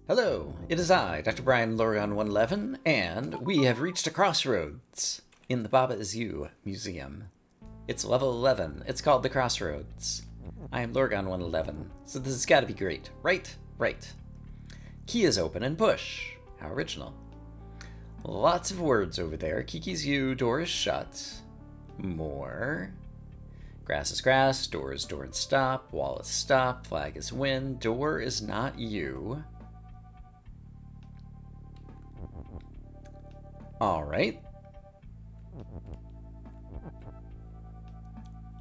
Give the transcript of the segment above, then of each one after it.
Hello, it is I, Dr. Brian Lorgon 111, and we have reached a crossroads in the Baba Is You Museum. It's level 11. It's called the Crossroads. I am Lorgon 111, so this has got to be great. Right? Right. Key is open and push. How original. Lots of words over there. Kiki's you, door is shut. More. Grass is grass, door is door and stop, wall is stop, flag is win, door is not you. All right.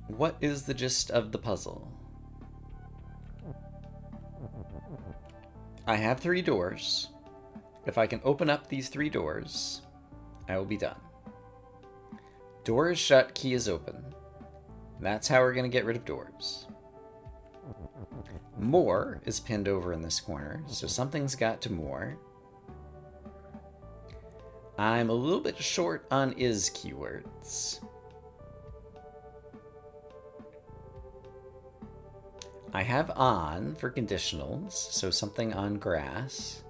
What is the gist of the puzzle? I have 3 doors. If I can open up these 3 doors, I will be done. Door is shut, key is open. That's how we're going to get rid of doors. More is pinned over in this corner, so something's got to more. I'm a little bit short on is keywords. I have on for conditionals, so something on grass.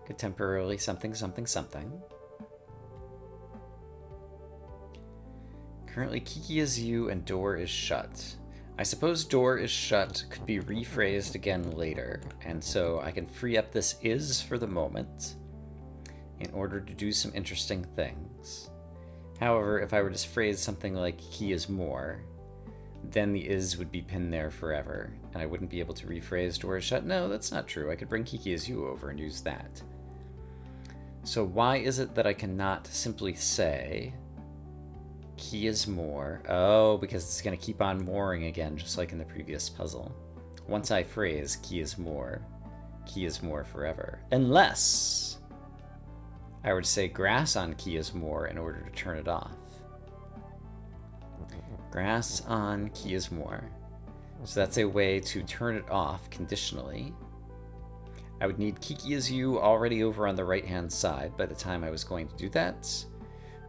Could temporarily something, something, something. Currently Kiki is you and door is shut. I suppose door is shut could be rephrased again later, and so I can free up this is for the moment in order to do some interesting things. However, if I were to phrase something like key is more, then the is would be pinned there forever, and I wouldn't be able to rephrase door is shut. No, that's not true. I could bring Kiki is you over and use that. So why is it that I cannot simply say key is more? Oh, because it's going to keep on mooring again, just like in the previous puzzle. Once I phrase key is more forever. Unless I would say grass on key is more in order to turn it off. Grass on key is more. So that's a way to turn it off conditionally. I would need Kiki is you already over on the right-hand side by the time I was going to do that.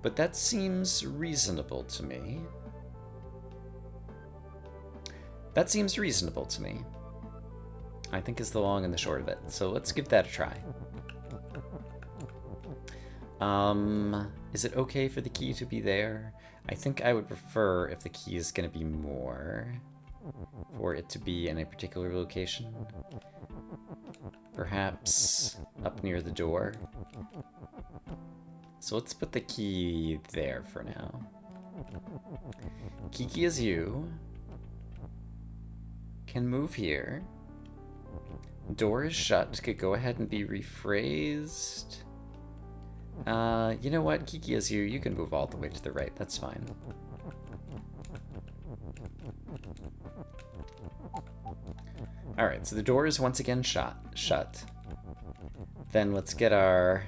But that seems reasonable to me. That seems reasonable to me, I think, is the long and the short of it. So let's give that a try. Is it okay for the key to be there? I think I would prefer, if the key is going to be more, for it to be in a particular location. Perhaps up near the door. So let's put the key there for now. Kiki is you. Can move here. Door is shut. Could go ahead and be rephrased. You know what? Kiki is you. You can move all the way to the right. That's fine. Alright, so the door is once again shut. Then let's get our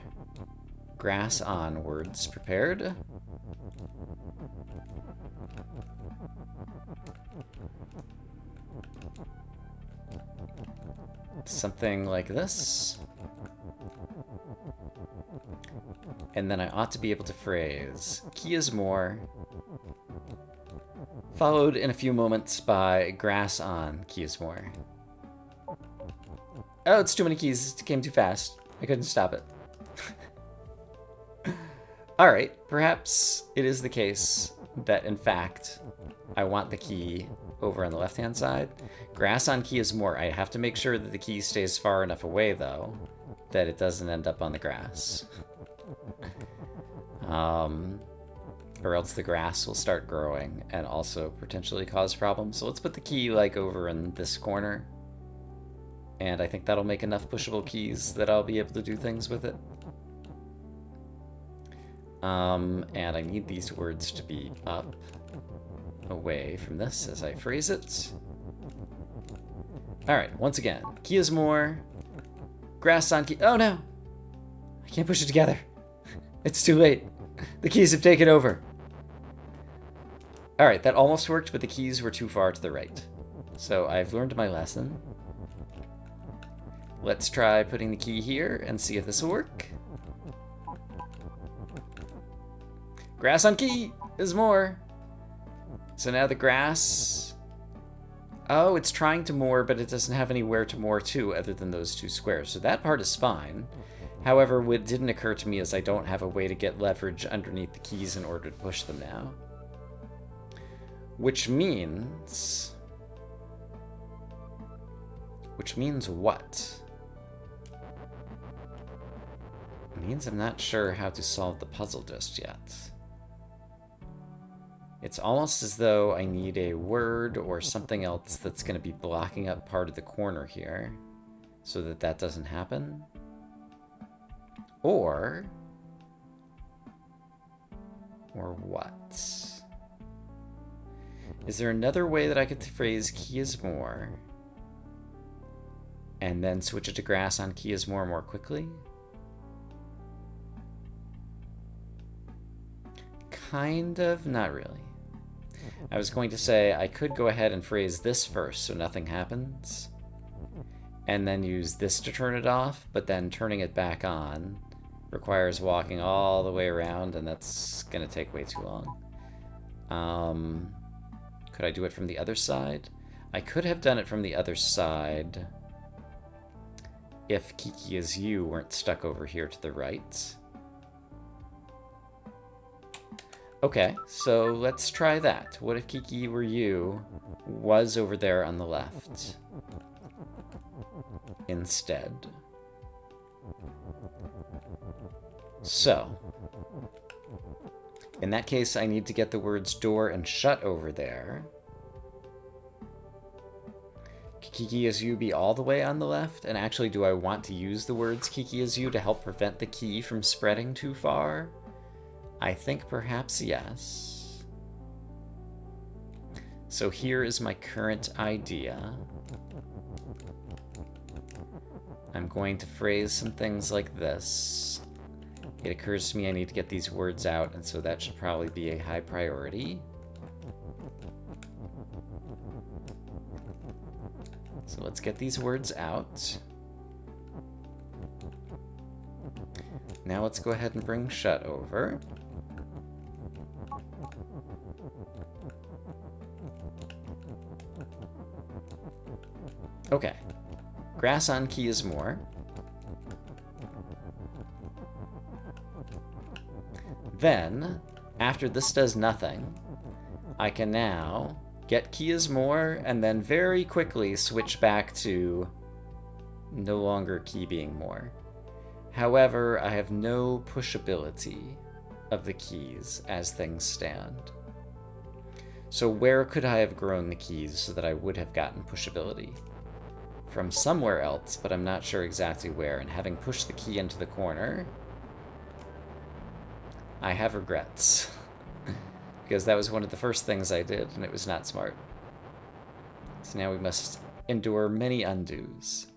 grass on words prepared. Something like this. And then I ought to be able to phrase key is more, followed in a few moments by grass on key is more. Oh, it's too many keys. It came too fast. I couldn't stop it. Alright, perhaps it is the case that, in fact, I want the key over on the left-hand side. Grass on key is more. I have to make sure that the key stays far enough away, though, that it doesn't end up on the grass. Or else the grass will start growing and also potentially cause problems. So let's put the key, like, over in this corner. And I think that'll make enough pushable keys that I'll be able to do things with it. And I need these words to be up, away from this as I phrase it. Alright, once again, key is more, grass on key. Oh no! I can't push it together. It's too late. The keys have taken over. Alright, that almost worked, but the keys were too far to the right. So I've learned my lesson. Let's try putting the key here and see if this will work. Grass on key is more. So now the grass Oh, it's trying to moor, but it doesn't have anywhere to moor to other than those 2 squares. So that part is fine. However, what didn't occur to me is I don't have a way to get leverage underneath the keys in order to push them now. Which means what? It means I'm not sure how to solve the puzzle just yet. It's almost as though I need a word or something else that's going to be blocking up part of the corner here so that that doesn't happen. Or what? Is there another way that I could phrase key is more and then switch it to grass on key is more quickly? Kind of, not really. I was going to say I could go ahead and phrase this first so nothing happens, and then use this to turn it off, but then turning it back on requires walking all the way around, and that's going to take way too long. Could I do it from the other side? I could have done it from the other side if Kiki is you weren't stuck over here to the right. Okay, so let's try that. What if Kiki were you was over there on the left instead? So, in that case, I need to get the words door and shut over there. Kiki is you be all the way on the left? And actually, do I want to use the words Kiki is you to help prevent the key from spreading too far? I think perhaps yes. So here is my current idea. I'm going to phrase some things like this. It occurs to me I need to get these words out, and so that should probably be a high priority. So let's get these words out. Now let's go ahead and bring shut over. Okay. Grass on key is more. Then, after this does nothing, I can now get key is more and then very quickly switch back to no longer key being more. However, I have no pushability of the keys as things stand. So where could I have grown the keys so that I would have gotten pushability? From somewhere else, but I'm not sure exactly where, and having pushed the key into the corner, I have regrets. Because that was one of the first things I did, and it was not smart. So now we must endure many undos.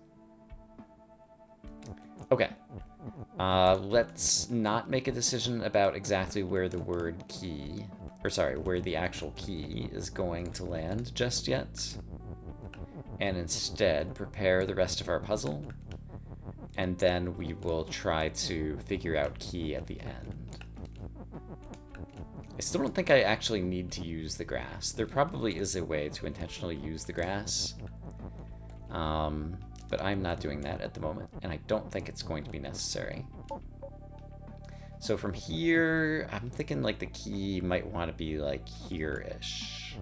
Okay. Let's not make a decision about exactly where the word key, or sorry, where the actual key is going to land just yet. And instead prepare the rest of our puzzle, and then we will try to figure out key at the end. I still don't think I actually need to use the grass. There probably is a way to intentionally use the grass, but I'm not doing that at the moment, and I don't think it's going to be necessary. So from here, I'm thinking like the key might want to be like here-ish.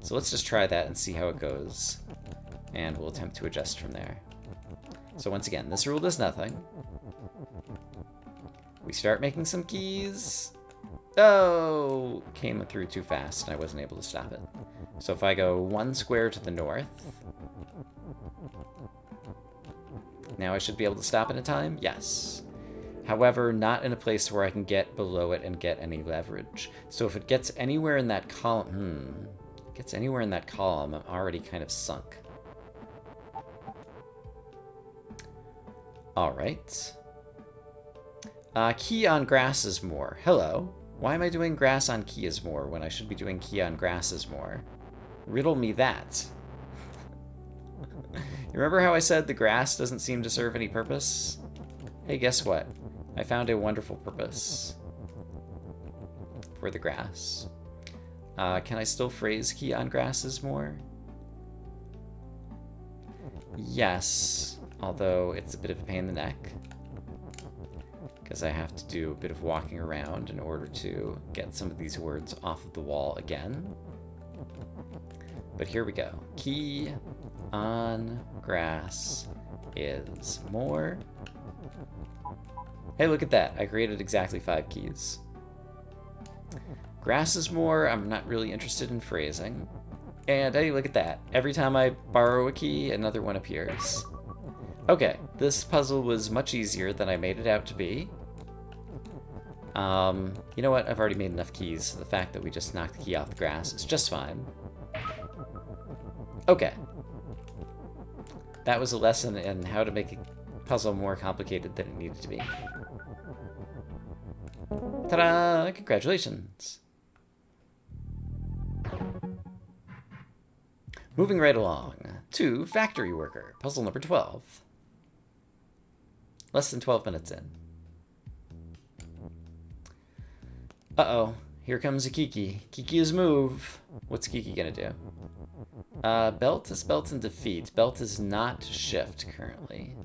So let's just try that and see how it goes, and we'll attempt to adjust from there. So once again, this rule does nothing. We start making some keys. Oh, came through too fast and I wasn't able to stop it. So if I go 1 square to the north, now I should be able to stop in a time? Yes. However, not in a place where I can get below it and get any leverage. So if it gets anywhere in that column, I'm already kind of sunk. All right. Key on grass is more. Hello. Why am I doing grass on key is more when I should be doing key on grass is more? Riddle me that. You remember how I said the grass doesn't seem to serve any purpose? Hey, guess what? I found a wonderful purpose for the grass. Can I still phrase key on grass is more? Yes, although it's a bit of a pain in the neck, because I have to do a bit of walking around in order to get some of these words off of the wall again. But here we go. Key on grass is more. Hey, look at that. I created exactly 5 keys. Grass is more. I'm not really interested in phrasing. And hey, look at that. Every time I borrow a key, another one appears. Okay, this puzzle was much easier than I made it out to be. You know what? I've already made enough keys, so the fact that we just knocked the key off the grass is just fine. Okay. That was a lesson in how to make a puzzle more complicated than it needed to be. Ta-da! Congratulations! Moving right along to Factory Worker, puzzle number 12. Less than 12 minutes in. Uh-oh, here comes a Kiki. Kiki's move. What's Kiki gonna do? Belt is belt and defeat. Belt is not shift currently.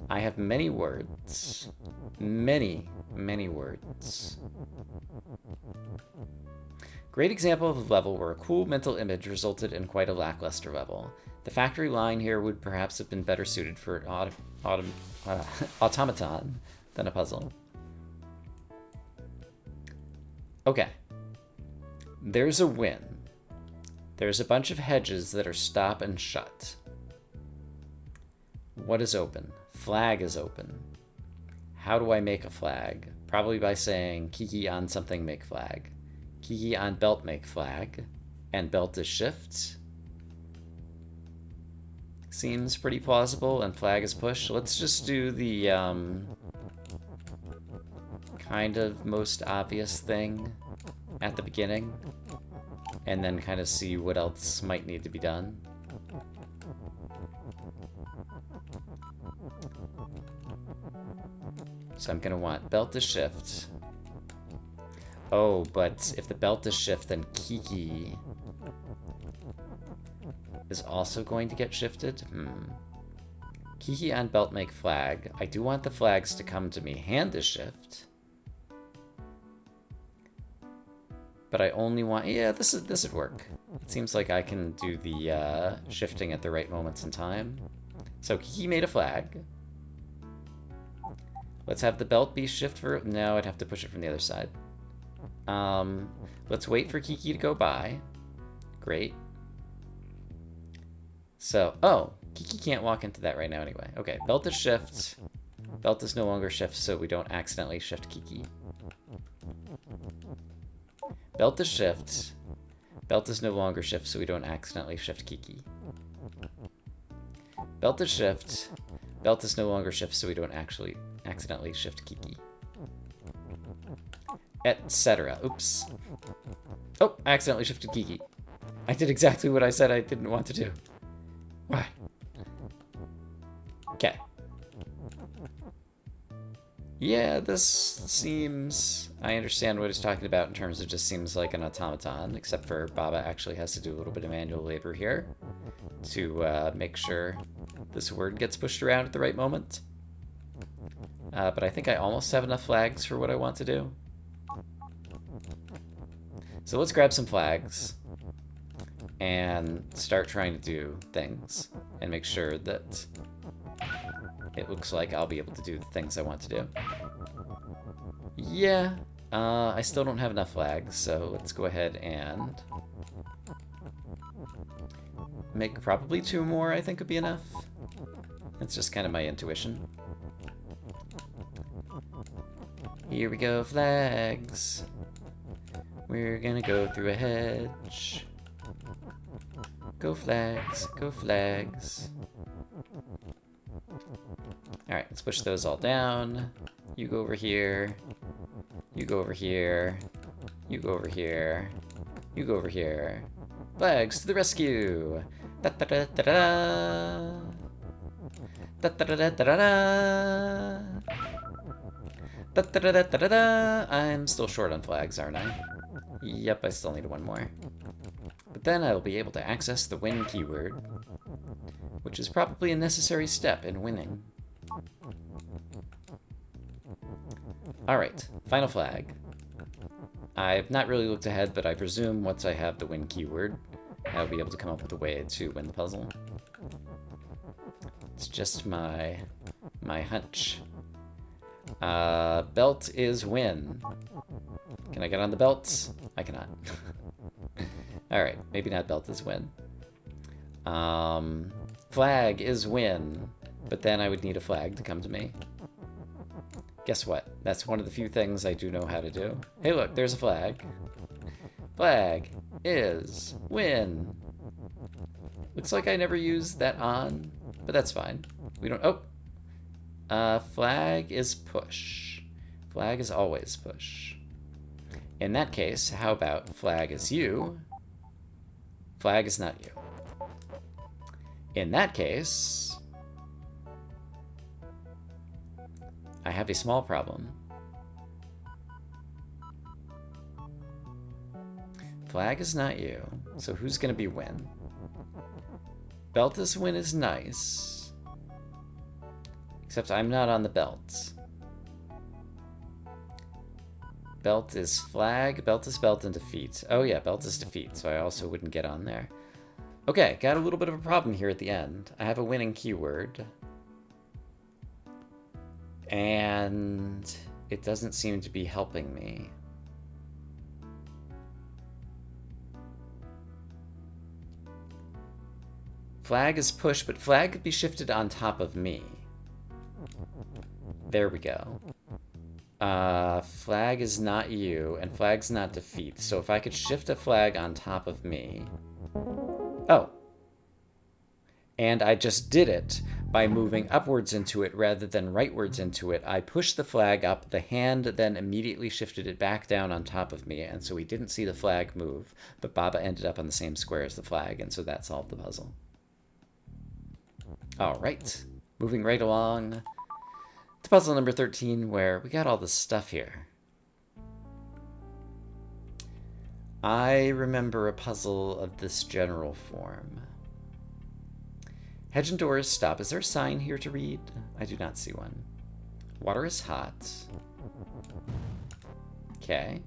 I have many words. Many words. Great example of a level where a cool mental image resulted in quite a lackluster level. The factory line here would perhaps have been better suited for an automaton than a puzzle. Okay. There's a win. There's a bunch of hedges that are stop and shut. What is open? Flag is open. How do I make a flag? Probably by saying Kiki on something make flag. Kiki on belt make flag. And belt is shift. Seems pretty plausible, and flag is push. Let's just do the kind of most obvious thing at the beginning, and then kind of see what else might need to be done. So I'm gonna want belt to shift. Oh, but if the belt is shift, then Kiki is also going to get shifted? Kiki on belt make flag. I do want the flags to come to me. Hand is shift. But I only want... Yeah, this would work. It seems like I can do the shifting at the right moments in time. So Kiki made a flag. Let's have the belt be shift for... No, I'd have to push it from the other side. Let's wait for Kiki to go by. Great. So, oh, Kiki can't walk into that right now anyway. Okay, belt is shift. Belt is no longer shift, so we don't accidentally shift Kiki. Belt is shift. Belt is no longer shift, so we don't accidentally shift Kiki. Belt is shift. Belt is no longer shift, so we don't actually accidentally shift Kiki. Etc. Oops. Oh, I accidentally shifted Kiki. I did exactly what I said I didn't want to do. Why? Okay. Yeah, this seems... I understand what he's talking about in terms of just seems like an automaton, except for Baba actually has to do a little bit of manual labor here to make sure this word gets pushed around at the right moment. But I think I almost have enough flags for what I want to do. So let's grab some flags and start trying to do things and make sure that it looks like I'll be able to do the things I want to do. Yeah, I still don't have enough flags, so let's go ahead and make probably 2 more, I think would be enough. It's just kind of my intuition. Here we go, flags. We're gonna go through a hedge. Go flags, go flags. Alright, let's push those all down. You go over here. You go over here. You go over here. You go over here. Flags to the rescue! Da-da-da-da-da! Da-da-da-da-da-da! Da-da-da-da-da-da! I'm still short on flags, aren't I? Yep, I still need 1 more. But then I'll be able to access the win keyword. which is probably a necessary step in winning. Alright, final flag. I've not really looked ahead, but I presume once I have the win keyword, I'll be able to come up with a way to win the puzzle. It's just my hunch. Belt is win. Can I get on the belt? I cannot. Alright, maybe not belt is win. Flag is win, but then I would need a flag to come to me. Guess what? That's one of the few things I do know how to do. Hey look, there's a flag. Flag is win. Looks like I never used that on, but that's fine. We don't, flag is push. Flag is always push. In that case, how about flag is you? Flag is not you. In that case, I have a small problem. Flag is not you, so who's gonna be win? Belt is win is nice. Except I'm not on the belt. Belt is flag, belt is belt, and defeat. Oh yeah, belt is defeat, so I also wouldn't get on there. Okay, got a little bit of a problem here at the end. I have a winning keyword. And it doesn't seem to be helping me. Flag is push, but flag could be shifted on top of me. There we go. Flag is not you, and flag's not defeat. So if I could shift a flag on top of me... Oh. And I just did it by moving upwards into it rather than rightwards into it. I pushed the flag up, the hand then immediately shifted it back down on top of me, and so we didn't see the flag move, but Baba ended up on the same square as the flag, and so that solved the puzzle. Alright, moving right along to puzzle number 13, where we got all this stuff here. I remember a puzzle of this general form. Hedge and door is stop. Is there a sign here to read? I do not see one. Water is hot. Okay.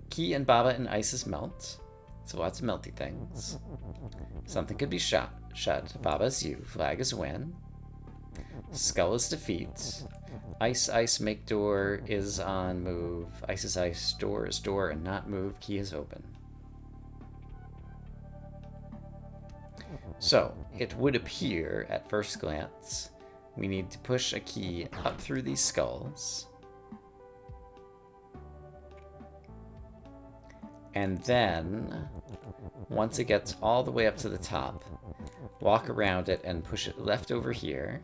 Key and Baba and ice is melt. So lots of melty things. Something could be shut. Baba is you. Flag is win. Skull is defeat. Ice, ice, make door is on move. Ice is ice. Door is door and not move. Key is open. So, it would appear, at first glance, we need to push a key up through these skulls. And then, once it gets all the way up to the top, walk around it and push it left over here.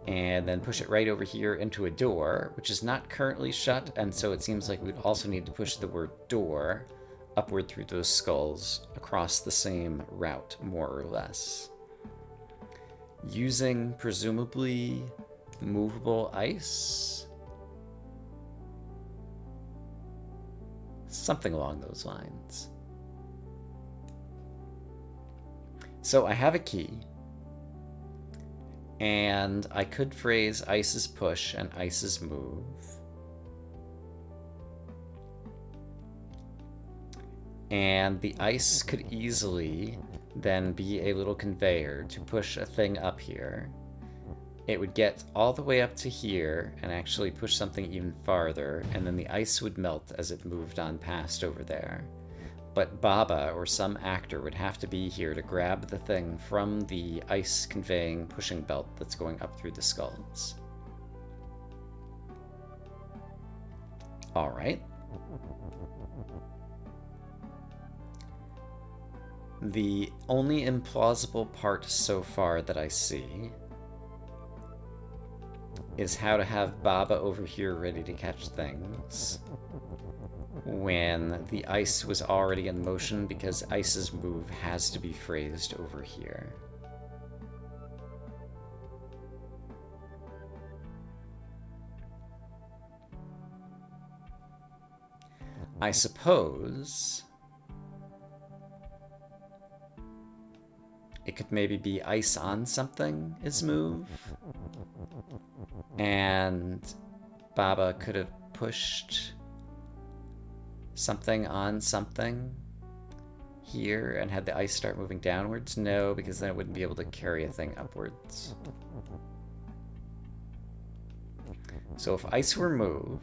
And then push it right over here into a door, which is not currently shut, and so it seems like we'd also need to push the word door upward through those skulls across the same route, more or less. Using, presumably, movable ice? Something along those lines. So I have a key, and I could phrase ice is push and ice is move. And the ice could easily then be a little conveyor to push a thing up here. It would get all the way up to here and actually push something even farther, and then the ice would melt as it moved on past over there. But Baba, or some actor, would have to be here to grab the thing from the ice conveying pushing belt that's going up through the skulls. Alright. The only implausible part so far that I see is how to have Baba over here ready to catch things when the ice was already in motion, because ice's move has to be phrased over here. I suppose it it could maybe be ice on something is move. And Baba could have pushed something on something here and had the ice start moving downwards. No, because then it wouldn't be able to carry a thing upwards. So if ice were move,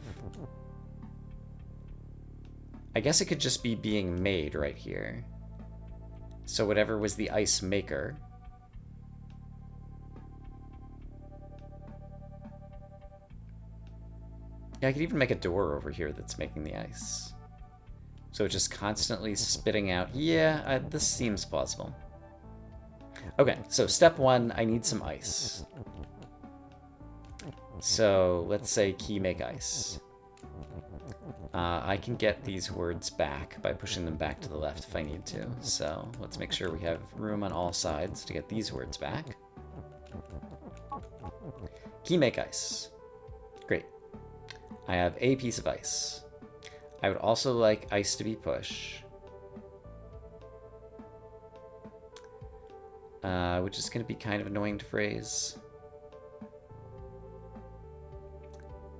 I guess it could just be being made right here. So whatever was the ice maker. Yeah, I could even make a door over here that's making the ice. So it's just constantly spitting out. Yeah, this seems plausible. Okay, so step one, I need some ice. So let's say key make ice. I can get these words back by pushing them back to the left if I need to. So let's make sure we have room on all sides to get these words back. Key make ice. Great. I have a piece of ice. I would also like ice to be push. Which is going to be kind of annoying to phrase.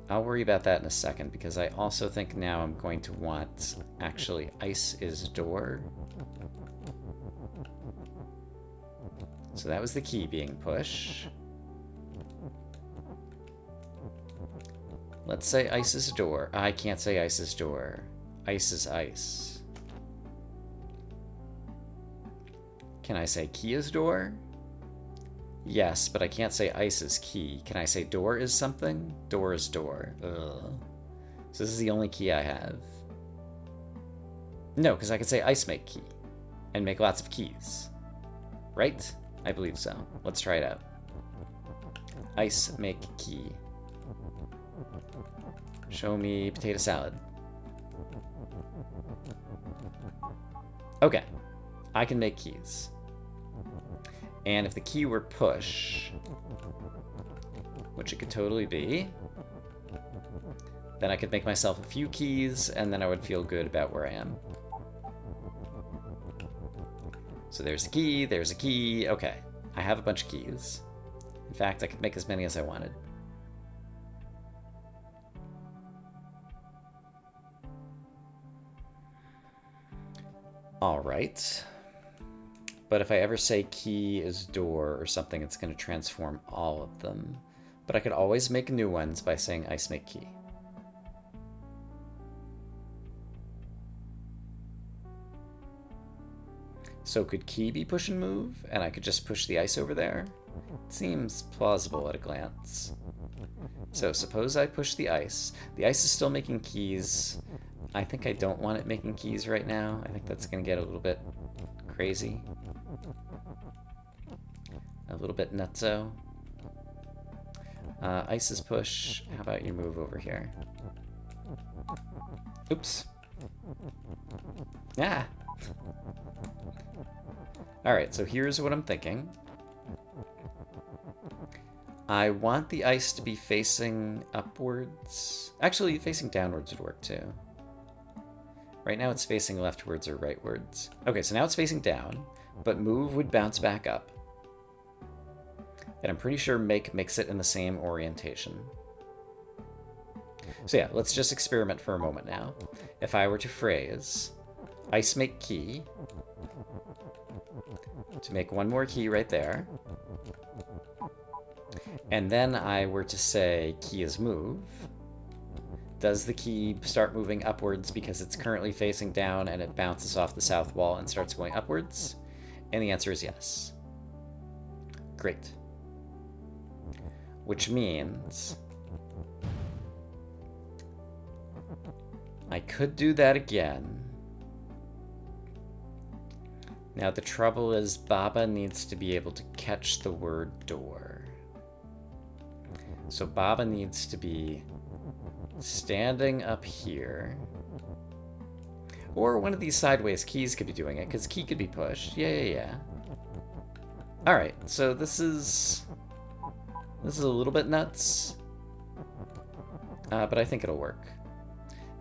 I'll worry about that in a second, because I also think now I'm going to want, actually, ice is door. So that was the key being push. Let's say ice is door. I can't say ice is door. Ice is ice. Can I say key is door? Yes, but I can't say ice is key. Can I say door is something? Door is door. Ugh. So this is the only key I have. No, because I could say ice make key and make lots of keys. Right? I believe so. Let's try it out. Ice make key. Show me potato salad. Okay. I can make keys. And if the key were push, which it could totally be, then I could make myself a few keys, and then I would feel good about where I am. So there's a key, there's a key. Okay, I have a bunch of keys. In fact, I could make as many as I wanted. All right. But if I ever say key is door or something, it's going to transform all of them. But I could always make new ones by saying ice make key. So could key be push and move, and I could just push the ice over there? It seems plausible at a glance. So suppose I push the ice. The ice is still making keys. I think I don't want it making keys right now. I think that's going to get a little bit crazy. A little bit nutso. Ice is push. How about you move over here? Oops. Ah! Alright, so here's what I'm thinking. I want the ice to be facing upwards. Actually, facing downwards would work too. Right now it's facing leftwards or rightwards. Okay, so now it's facing down, but move would bounce back up. And I'm pretty sure make makes it in the same orientation. So yeah, let's just experiment for a moment now. If I were to phrase ice make key, to make one more key right there, and then I were to say key is move, does the key start moving upwards because it's currently facing down and it bounces off the south wall and starts going upwards? And the answer is yes. Great. Which means I could do that again. Now the trouble is Baba needs to be able to catch the word door. So Baba needs to be standing up here. Or one of these sideways keys could be doing it, because key could be pushed. Yeah. Alright, so this is a little bit nuts. But I think it'll work.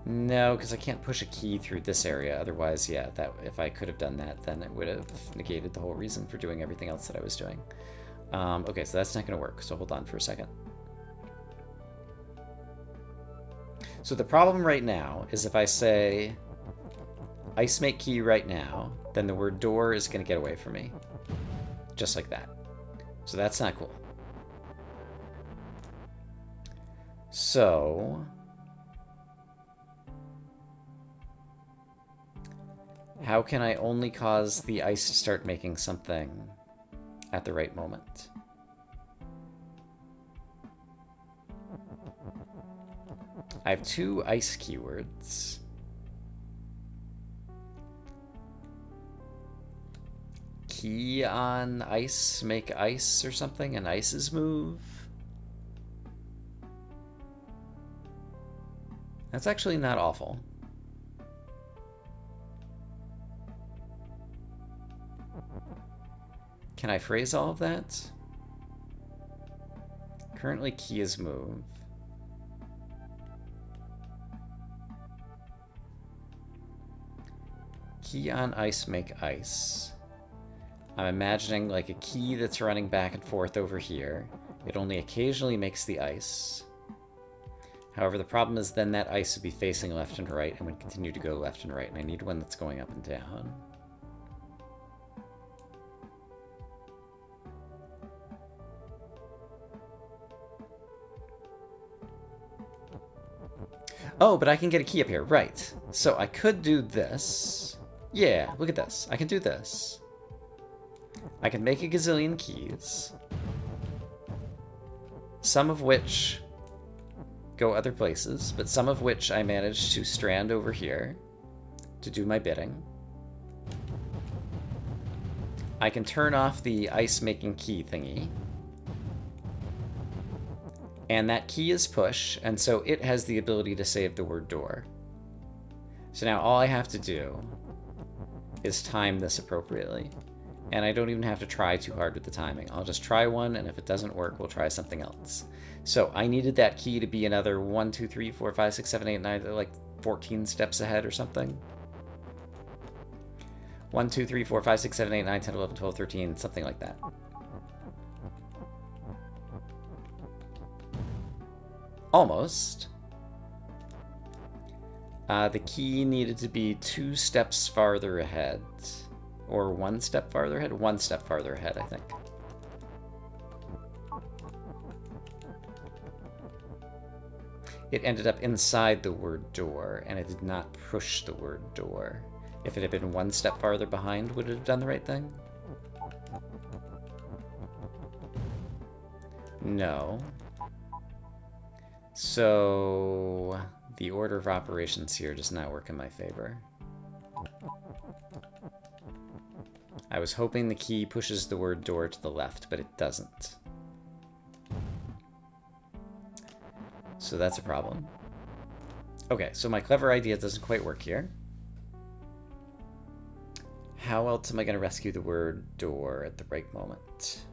No, because I can't push a key through this area. Otherwise, yeah, that if I could have done that, then it would have negated the whole reason for doing everything else that I was doing. Okay, so that's not going to work, so hold on for a second. So the problem right now is if I say ice make key right now, then the word door is going to get away from me. Just like that. So that's not cool. So how can I only cause the ice to start making something at the right moment? I have 2 ice keywords. Key on ice, make ice or something, and ice's move. That's actually not awful. Can I phrase all of that? Currently key is move. Key on ice, make ice. I'm imagining like a key that's running back and forth over here. It only occasionally makes the ice. However, the problem is then that ice would be facing left and right and would continue to go left and right, and I need one that's going up and down. Oh, but I can get a key up here, right. So I could do this. Yeah, look at this. I can do this. I can make a gazillion keys, some of which go other places, but some of which I managed to strand over here to do my bidding. I can turn off the ice making key thingy. And that key is push, and so it has the ability to save the word door. So now all I have to do is time this appropriately. And I don't even have to try too hard with the timing. I'll just try one, and if it doesn't work, we'll try something else. So I needed that key to be another 1, 2, 3, 4, 5, 6, 7, 8, 9, like 14 steps ahead or something. 1, 2, 3, 4, 5, 6, 7, 8, 9, 10, 11, 12, 13, something like that. Almost. The key needed to be 2 steps farther ahead. Or 1 step farther ahead? 1 step farther ahead, I think. It ended up inside the word door, and it did not push the word door. If it had been 1 step farther behind, would it have done the right thing? No. So the order of operations here does not work in my favor. I was hoping the key pushes the word door to the left, but it doesn't. So that's a problem. Okay, so my clever idea doesn't quite work here. How else am I going to rescue the word door at the right moment?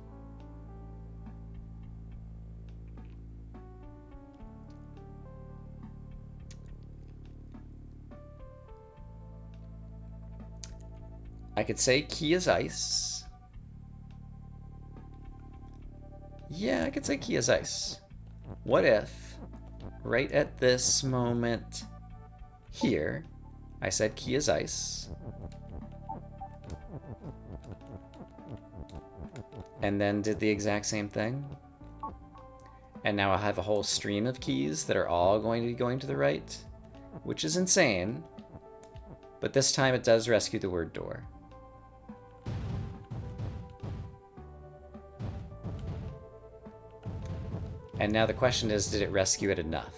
I could say key is ice. Yeah, I could say key is ice. What if, right at this moment here, I said key is ice, and then did the exact same thing? And now I have a whole stream of keys that are all going to be going to the right, which is insane, but this time it does rescue the word door. And now the question is, did it rescue it enough?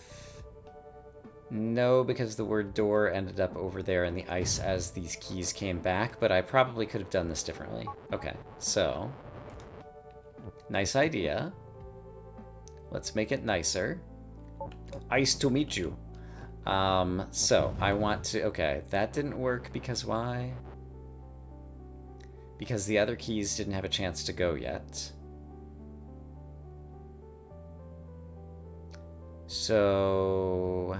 No, because the word door ended up over there in the ice as these keys came back, but I probably could have done this differently. Okay, so nice idea. Let's make it nicer. Ice to meet you. So I want to, okay, that didn't work because why? Because the other keys didn't have a chance to go yet. So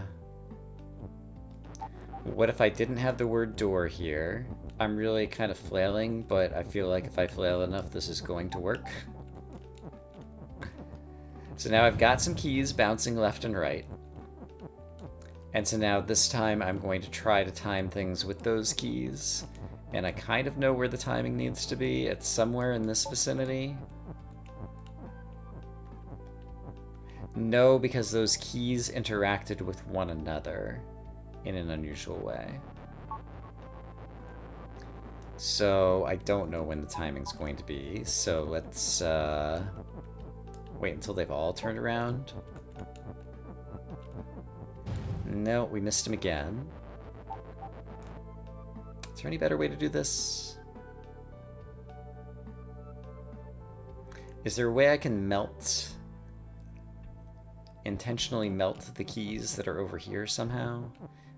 What if I didn't have the word door here? I'm really kind of flailing, but I feel like if I flail enough, this is going to work. So now I've got some keys bouncing left and right. And so now this time I'm going to try to time things with those keys. And I kind of know where the timing needs to be. It's somewhere in this vicinity. No, because those keys interacted with one another in an unusual way. So I don't know when the timing's going to be. So let's wait until they've all turned around. No, we missed him again. Is there any better way to do this? Is there a way I can intentionally melt the keys that are over here somehow?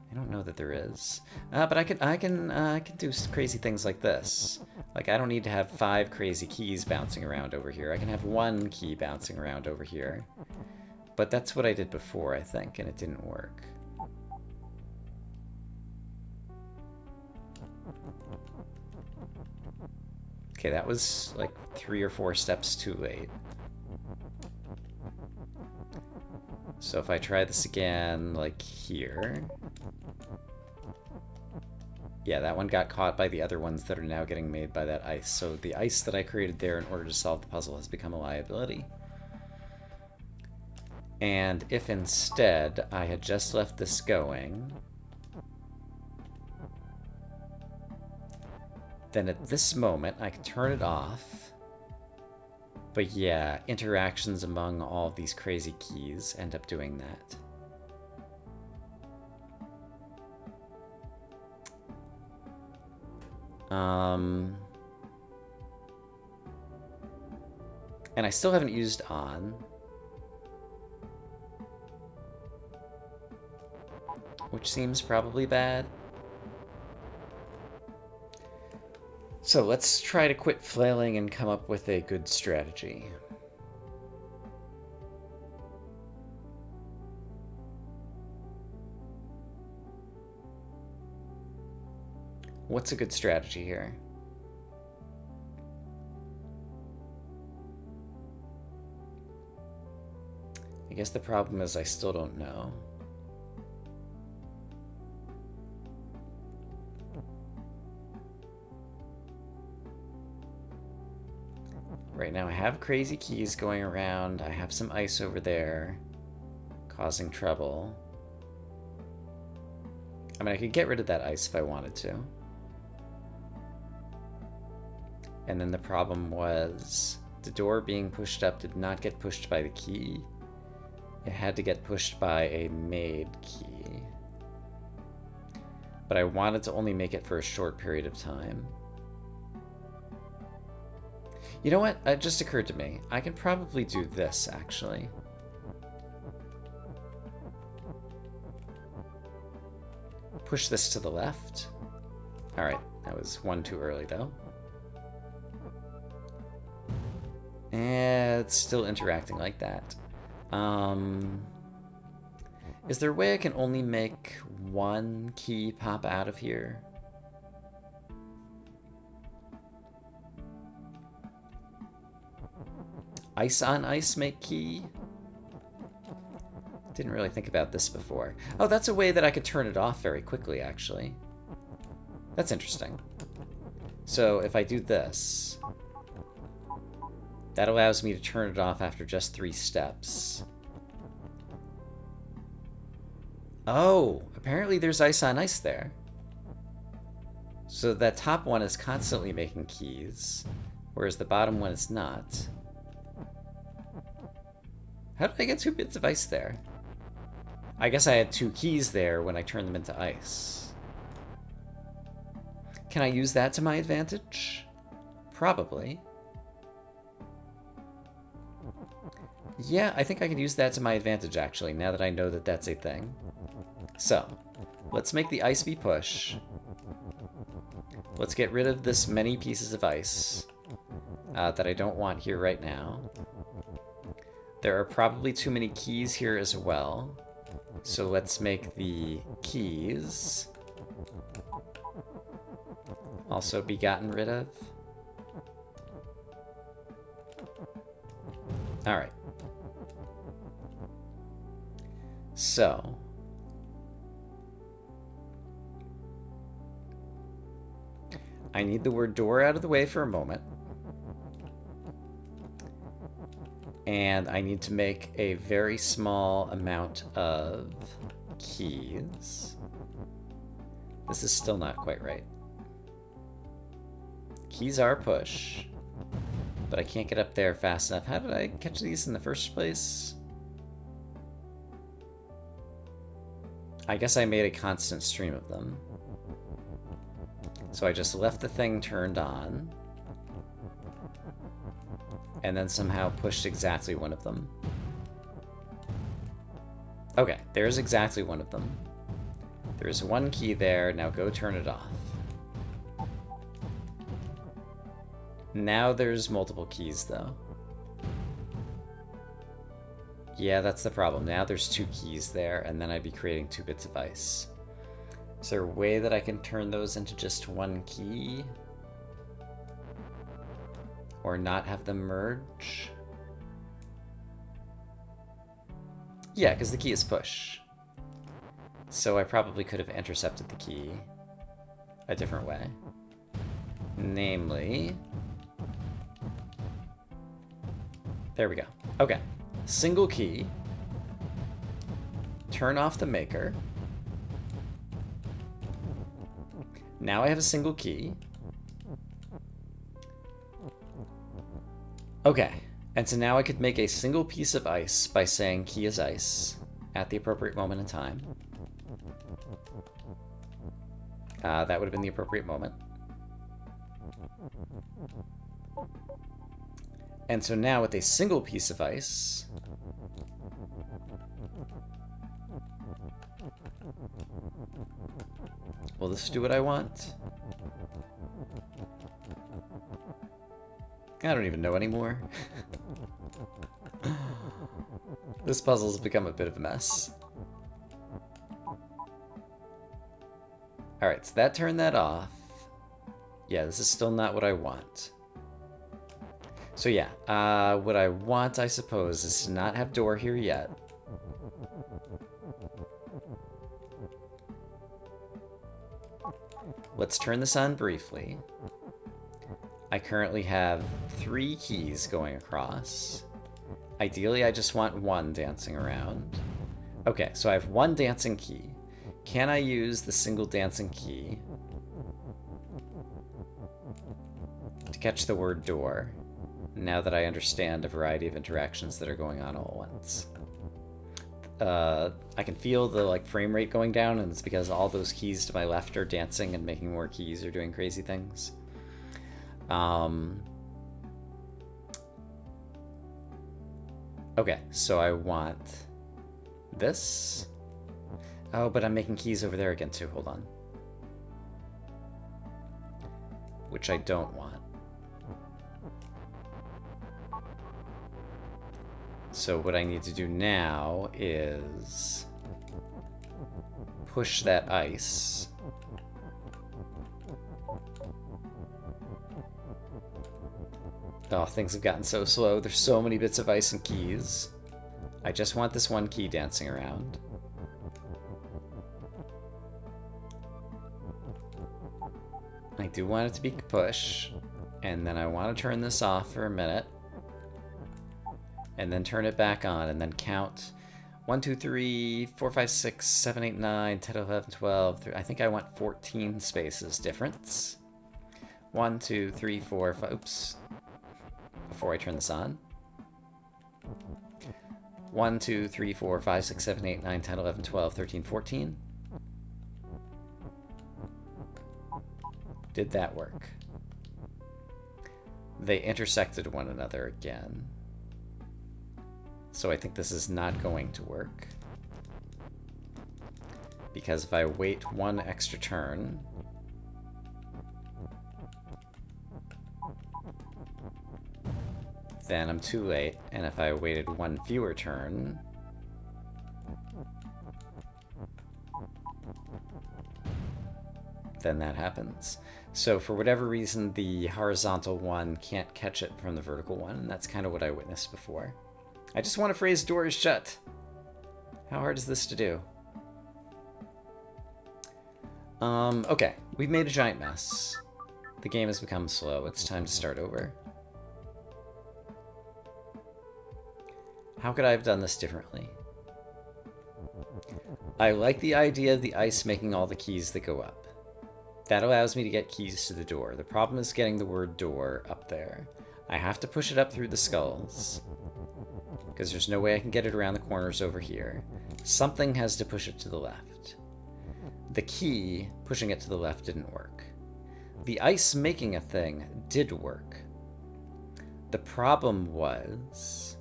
I don't know that there is. But I can do crazy things like this. Like, I don't need to have 5 crazy keys bouncing around over here. I can have 1 key bouncing around over here. But that's what I did before, I think, and it didn't work. Okay, that was like 3 or 4 steps too late. So if I try this again, like here... Yeah, that one got caught by the other ones that are now getting made by that ice. So the ice that I created there in order to solve the puzzle has become a liability. And if instead I had just left this going, then at this moment I can turn it off. But yeah, interactions among all of these crazy keys end up doing that. And I still haven't used on. Which seems probably bad. So let's try to quit flailing and come up with a good strategy. What's a good strategy here? I guess the problem is I still don't know. Right now I have crazy keys going around. I have some ice over there causing trouble. I mean, I could get rid of that ice if I wanted to. And then the problem was the door being pushed up did not get pushed by the key. It had to get pushed by a made key. But I wanted to only make it for a short period of time. You know what? It just occurred to me. I can probably do this, actually. Push this to the left. Alright, that was one too early, though. And it's still interacting like that. Is there a way I can only make 1 key pop out of here? Ice on ice make key? Didn't really think about this before. Oh, that's a way that I could turn it off very quickly, actually. That's interesting. So if I do this, that allows me to turn it off after just 3 steps. Oh, apparently there's ice on ice there. So that top one is constantly making keys, whereas the bottom one is not. How did I get 2 bits of ice there? I guess I had 2 keys there when I turned them into ice. Can I use that to my advantage? Probably. Yeah, I think I could use that to my advantage, actually, now that I know that that's a thing. So, let's make the ice be push. Let's get rid of this many pieces of ice that I don't want here right now. There are probably too many keys here as well. So let's make the keys also be gotten rid of. Alright. So, I need the word door out of the way for a moment. And I need to make a very small amount of keys. This is still not quite right. Keys are push, but I can't get up there fast enough. How did I catch these in the first place? I guess I made a constant stream of them. So I just left the thing turned on, and then somehow pushed exactly one of them. Okay, there's exactly one of them. There's one key there, now go turn it off. Now there's multiple keys, though. Yeah, that's the problem. Now there's 2 keys there, and then I'd be creating 2 bits of ice. Is there a way that I can turn those into just 1 key? Or not have them merge? Yeah, because the key is push. So I probably could have intercepted the key a different way. Namely... There we go. Okay. Single key. Turn off the maker. Now I have a single key. Okay. And so now I could make a single piece of ice by saying key is ice at the appropriate moment in time. That would have been the appropriate moment. And so now with a single piece of ice, will this do what I want? I don't even know anymore. This puzzle's become a bit of a mess. Alright, so that turned that off. Yeah, this is still not what I want. So yeah, what I want, I suppose, is to not have door here yet. Let's turn this on briefly. I currently have 3 keys going across. Ideally, I just want 1 dancing around. Okay, so I have 1 dancing key. Can I use the single dancing key to catch the word door, now that I understand a variety of interactions that are going on all at once? I can feel the frame rate going down, and it's because all those keys to my left are dancing and making more keys or doing crazy things. Okay, so I want this. Oh, but I'm making keys over there again too. Hold on. Which I don't want. So what I need to do now is push that ice. Oh, things have gotten so slow. There's so many bits of ice and keys. I just want this 1 key dancing around. I do want it to be push, and then I want to turn this off for a minute, and then turn it back on, and then count 1, 2, 3, 4, 5, 6, 7, 8, 9, 10, 11, 12. I think I want 14 spaces difference. 1, 2, 3, 4, 5. Oops. Before I turn this on. 1, 2, 3, 4, 5, 6, 7, 8, 9, 10, 11, 12, 13, 14. Did that work? They intersected one another again. So I think this is not going to work. Because if I wait 1 extra turn, then I'm too late, and if I waited 1 fewer turn, then that happens. So for whatever reason, the horizontal one can't catch it from the vertical one, and that's kind of what I witnessed before. I just want to phrase door is shut. How hard is this to do? Okay, we've made a giant mess. The game has become slow. It's time to start over. How could I have done this differently? I like the idea of the ice making all the keys that go up. That allows me to get keys to the door. The problem is getting the word door up there. I have to push it up through the skulls, because there's no way I can get it around the corners over here. Something has to push it to the left. The key, pushing it to the left, didn't work. The ice making a thing did work. The problem was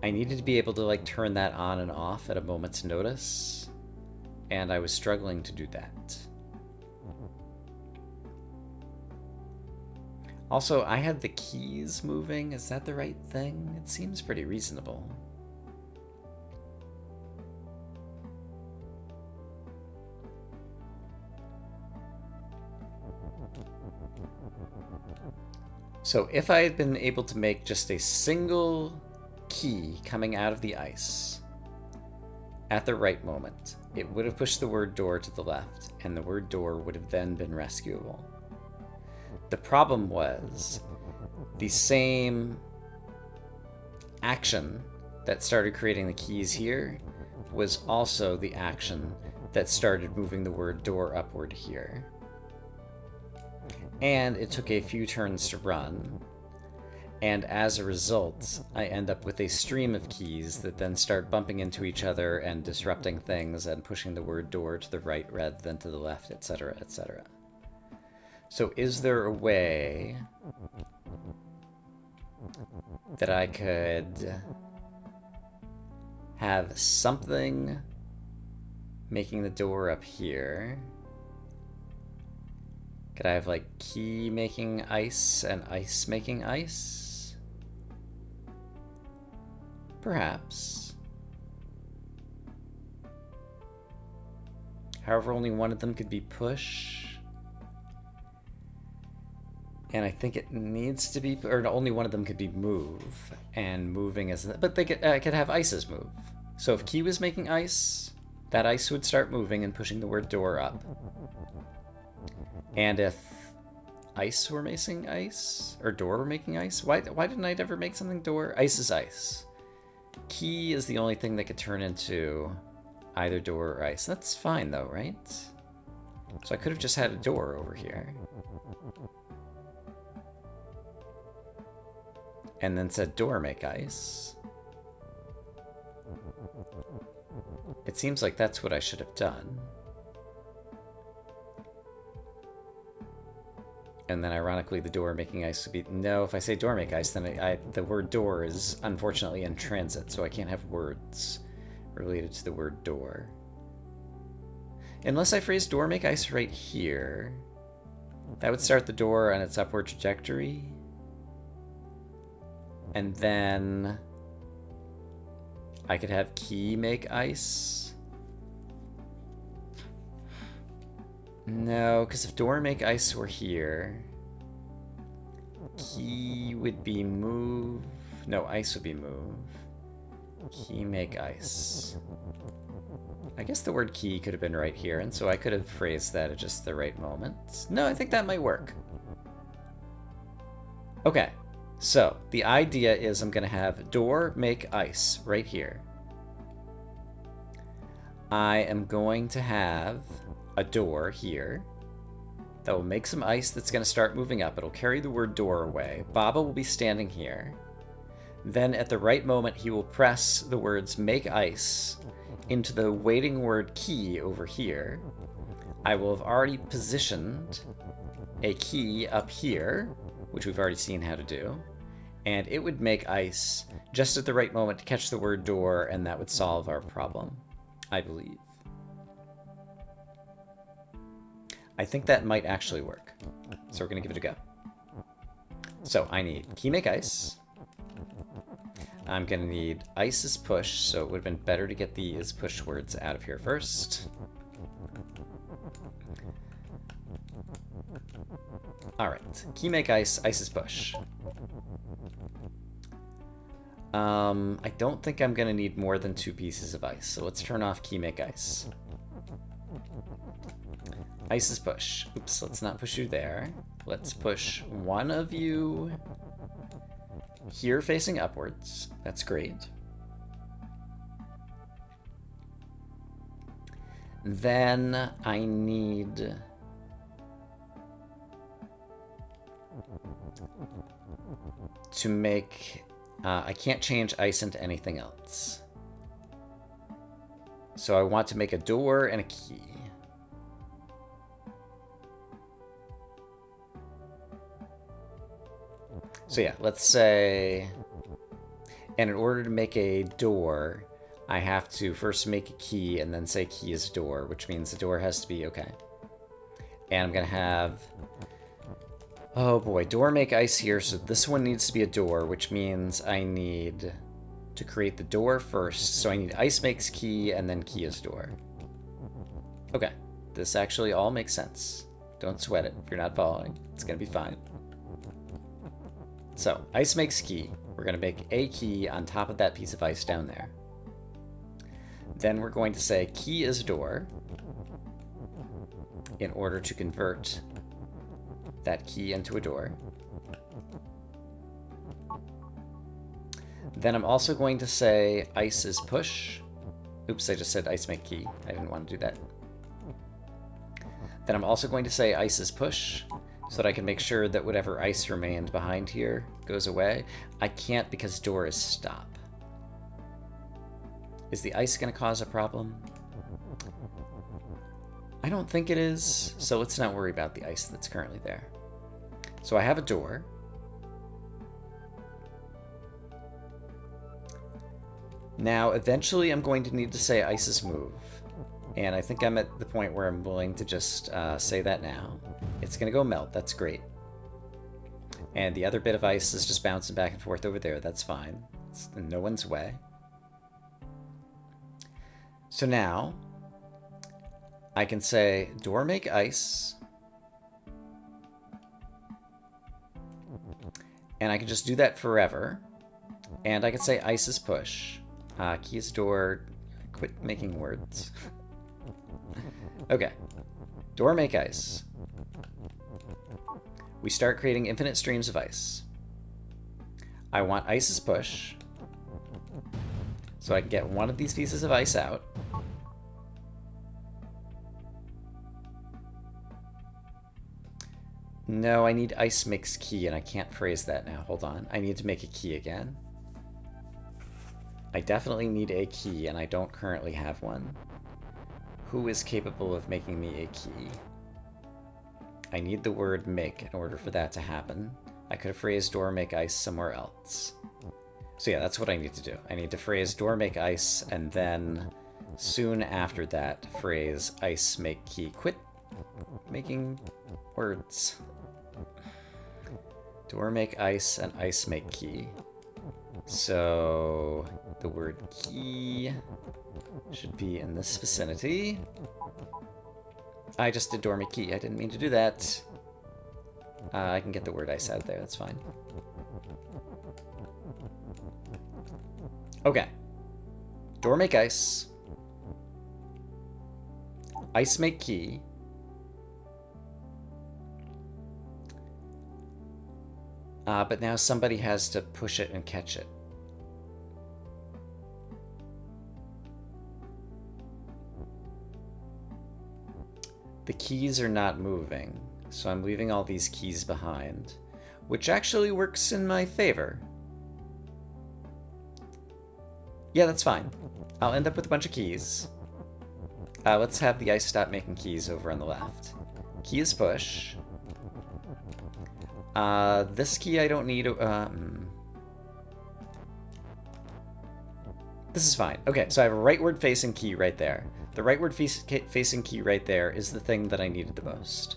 I needed to be able to like turn that on and off at a moment's notice, and I was struggling to do that. Also, I had the keys moving. Is that the right thing? It seems pretty reasonable. So if I had been able to make just a single key coming out of the ice at the right moment, it would have pushed the word door to the left, and the word door would have then been rescuable. The problem was the same action that started creating the keys here was also the action that started moving the word door upward here. And it took a few turns to run, and as a result, I end up with a stream of keys that then start bumping into each other and disrupting things and pushing the word door to the right rather than to the left, etc., etc. So is there a way that I could have something making the door up here? Could I have like key making ice and ice making ice? Perhaps. However, only one of them could be push. And I think it needs to be, or only one of them could be move, and moving is, but they could have ices move. So if key was making ice, that ice would start moving and pushing the word door up. And if ice were making ice, or door were making ice, why didn't I ever make something door? Ice is ice. Key is the only thing that could turn into either door or ice. That's fine though, right? So I could have just had a door over here. And then said door make ice. It seems like that's what I should have done. And then ironically the door making ice would be, no, if I say door make ice, then the word door is unfortunately in transit, so I can't have words related to the word door. Unless I phrase door make ice right here, that would start the door on its upward trajectory. And then I could have key make ice. No, because if door make ice were here, key would be move. No, ice would be move. Key make ice. I guess the word key could have been right here, and so I could have phrased that at just the right moment. No, I think that might work. Okay. So, the idea is I'm going to have door make ice right here. I am going to have a door here that will make some ice that's going to start moving up. It'll carry the word door away. Baba will be standing here. Then at the right moment, he will press the words make ice into the waiting word key over here. I will have already positioned a key up here, which we've already seen how to do, and it would make ice just at the right moment to catch the word door, and that would solve our problem, I believe. I think that might actually work, so we're going to give it a go. So I need key make ice. I'm going to need ice is push, so it would have been better to get the is push words out of here first. Alright, key make ice, ice is push. I don't think I'm gonna need more than 2 pieces of ice, so let's turn off key make ice. Ice is push. Oops, let's not push you there. Let's push one of you here facing upwards. That's great. Then I need to make... I can't change ice into anything else. So I want to make a door and a key. So yeah, let's say... And in order to make a door, I have to first make a key and then say key is door, which means the door has to be okay. And I'm going to have... Oh boy, door make ice here, so this one needs to be a door, which means I need to create the door first. So I need ice makes key, and then key is door. Okay, this actually all makes sense. Don't sweat it if you're not following. It's gonna be fine. So, ice makes key. We're gonna make a key on top of that piece of ice down there. Then we're going to say key is door in order to convert that key into a door. Then I'm also going to say ice is push. Oops, I just said ice make key. I didn't want to do that. Then I'm also going to say ice is push so that I can make sure that whatever ice remained behind here goes away. I can't because door is stop. Is the ice going to cause a problem? I don't think it is, so let's not worry about the ice that's currently there. So I have a door. Now, eventually I'm going to need to say ice is move. And I think I'm at the point where I'm willing to just say that now. It's going to go melt. That's great. And the other bit of ice is just bouncing back and forth over there. That's fine. It's in no one's way. So now I can say door make ice. And I can just do that forever. And I can say ice is push. Key is door. Quit making words. Okay. Door make ice. We start creating infinite streams of ice. I want ice is push. So I can get one of these pieces of ice out. No, I need ice makes key, and I can't phrase that now. Hold on. I need to make a key again. I definitely need a key, and I don't currently have one. Who is capable of making me a key? I need the word make in order for that to happen. I could have phrased door make ice somewhere else. So yeah, that's what I need to do. I need to phrase door make ice, and then soon after that, phrase ice make key. Quit making words. Door make ice and ice make key. So the word key should be in this vicinity. I just did door make key. I didn't mean to do that. I can get the word ice out there. That's fine. Okay. Door make ice. Ice make key. But now somebody has to push it and catch it. The keys are not moving, so I'm leaving all these keys behind, which actually works in my favor. Yeah, that's fine. I'll end up with a bunch of keys. Let's have the ice stop making keys over on the left. Key is push. This key I don't need. This is fine. Okay, so I have a rightward facing key right there. The rightward facing key right there is the thing that I needed the most.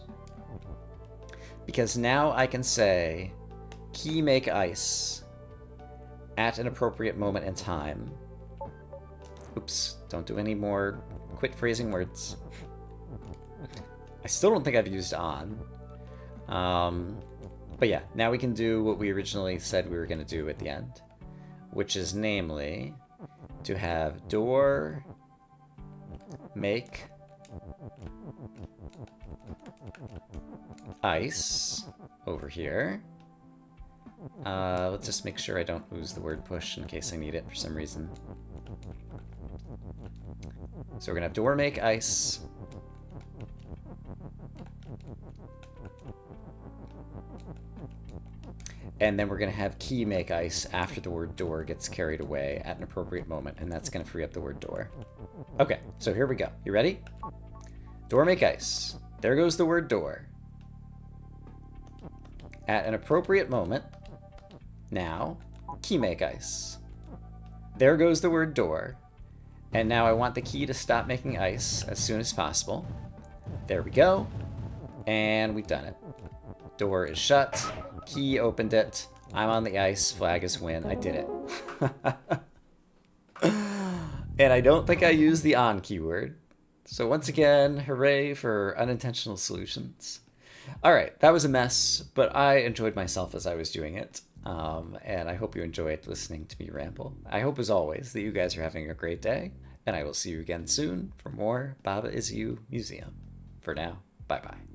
Because now I can say key make ice at an appropriate moment in time. Oops, don't do any more. Quit phrasing words. I still don't think I've used on. But yeah, now we can do what we originally said we were going to do at the end, which is namely to have door make ice over here. Let's just make sure I don't lose the word push in case I need it for some reason. So we're gonna have door make ice. And then we're gonna have key make ice after the word door gets carried away at an appropriate moment, and that's gonna free up the word door. Okay, so here we go. You ready? Door make ice. There goes the word door. At an appropriate moment, now, key make ice. There goes the word door. And now I want the key to stop making ice as soon as possible. There we go. And we've done it. Door is shut. Key opened it. I'm on the ice. Flag is win. I did it. And I don't think I used the on keyword. So once again, hooray for unintentional solutions. All right, that was a mess, but I enjoyed myself as I was doing it. And I hope you enjoyed listening to me ramble. I hope, as always, that you guys are having a great day, and I will see you again soon for more Baba Is You Museum. For now, bye-bye.